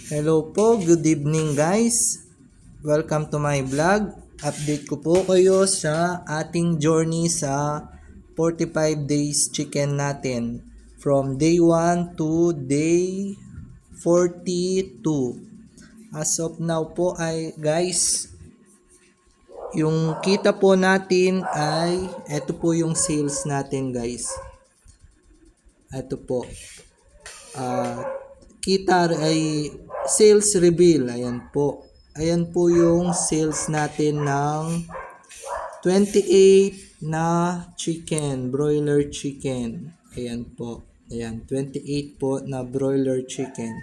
Hello po, good evening guys. Welcome to my vlog. Update ko po kayo sa ating journey sa 45 days chicken natin. From day 1 to day 42. As of now po ay guys, yung kita po natin ay, ito po yung sales natin guys. Ito po. Kita ay sales reveal. Ayan po. Ayan po yung sales natin ng 28 na chicken, broiler chicken. Ayan po. Ayan, 28 po na broiler chicken.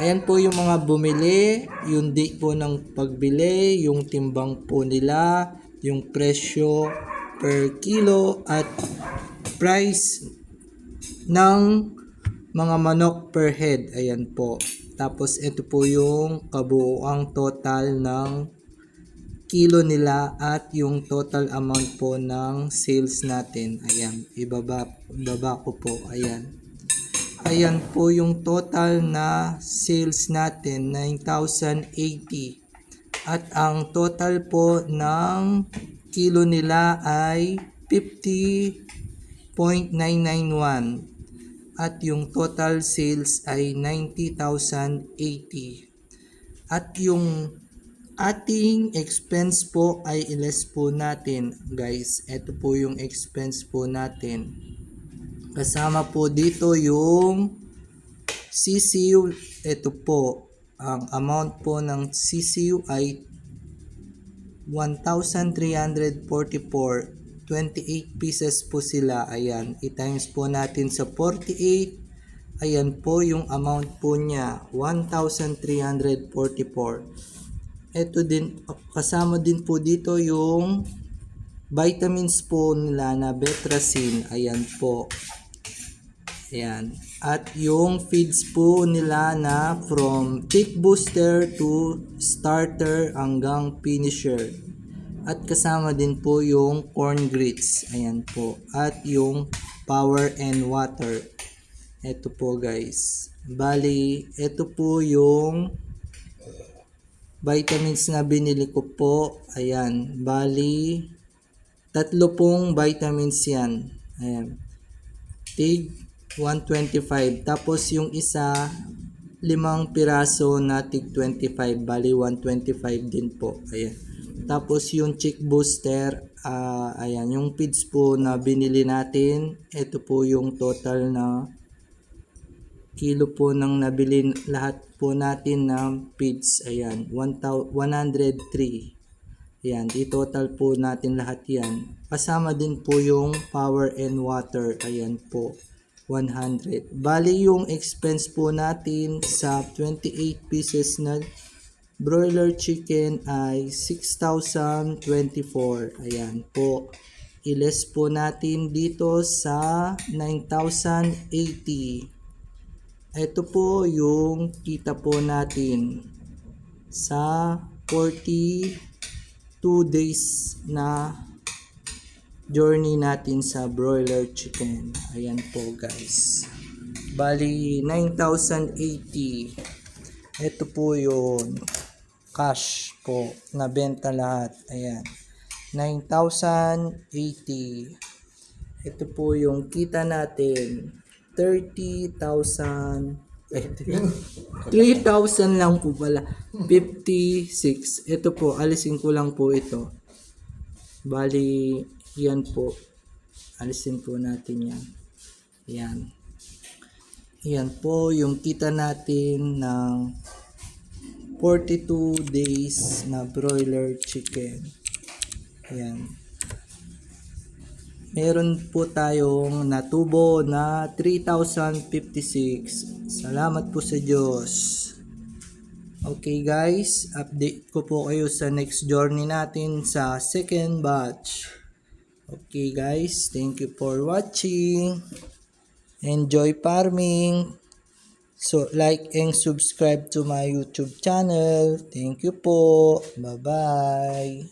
Ayan po yung mga bumili, yung date po ng pagbili, yung timbang po nila, yung presyo per kilo at price ng mga manok per head. Ayan po. Tapos ito po yung kabuuang total ng kilo nila at yung total amount po ng sales natin. Ayan. Ibaba ko po. Ayan. Ayan po yung total na sales natin, 9,080. At ang total po ng kilo nila ay 50.991. At yung total sales ay 90,080. At yung ating expense po ay i-less po natin guys. Ito po yung expense po natin. Kasama po dito yung CCU. Ito po. Ang amount po ng CCU ay 1,344. 28 pieces po sila. Ayan, i-times po natin sa 48. Ayan po yung amount po niya, 1,344. Ito din, kasama din po dito yung vitamins po nila na Betracin. Ayan po. Ayan. At yung feeds po nila na from tick booster to starter hanggang finisher. At kasama din po yung corn grits. Ayan po. At yung power and water. Ito po guys. Bali, ito po yung vitamins na binili ko po. Ayan. Bali, 3 pong vitamins yan. Ayan. Tig 125. Tapos yung isa, 5 piraso na tig 25. Bali, 125 din po. Ayan. Tapos yung chick booster, ayan, yung feeds po na binili natin, ito po yung total na kilo po ng nabili lahat po natin ng feeds. Ayan, 103. Ayan, i-total po natin lahat yan. Kasama din po yung power and water. Ayan po, 100. Bali yung expense po natin sa 28 pieces na broiler chicken ay 6,024. Ayan po. I-less po natin dito sa 9,080. Ito po yung kita po natin sa 42 days na journey natin sa broiler chicken. Ayan po guys. Bali 9,080. Ito po yung cash po na benta lahat. Ayan. 9,080. Ito po yung kita natin. 30,000. 3,000 lang po pala. 56. Ito po, alisin ko lang po ito. Bali, yan po. Alisin po natin yan. Yan. Yan po yung kita natin ng 42 days na broiler chicken. Ayan. Meron po tayong natubo na 3,056. Salamat po sa Diyos. Okay guys, update ko po kayo sa next journey natin sa second batch. Okay guys, thank you for watching. Enjoy farming. So, like and subscribe to my YouTube channel. Thank you po. Bye-bye.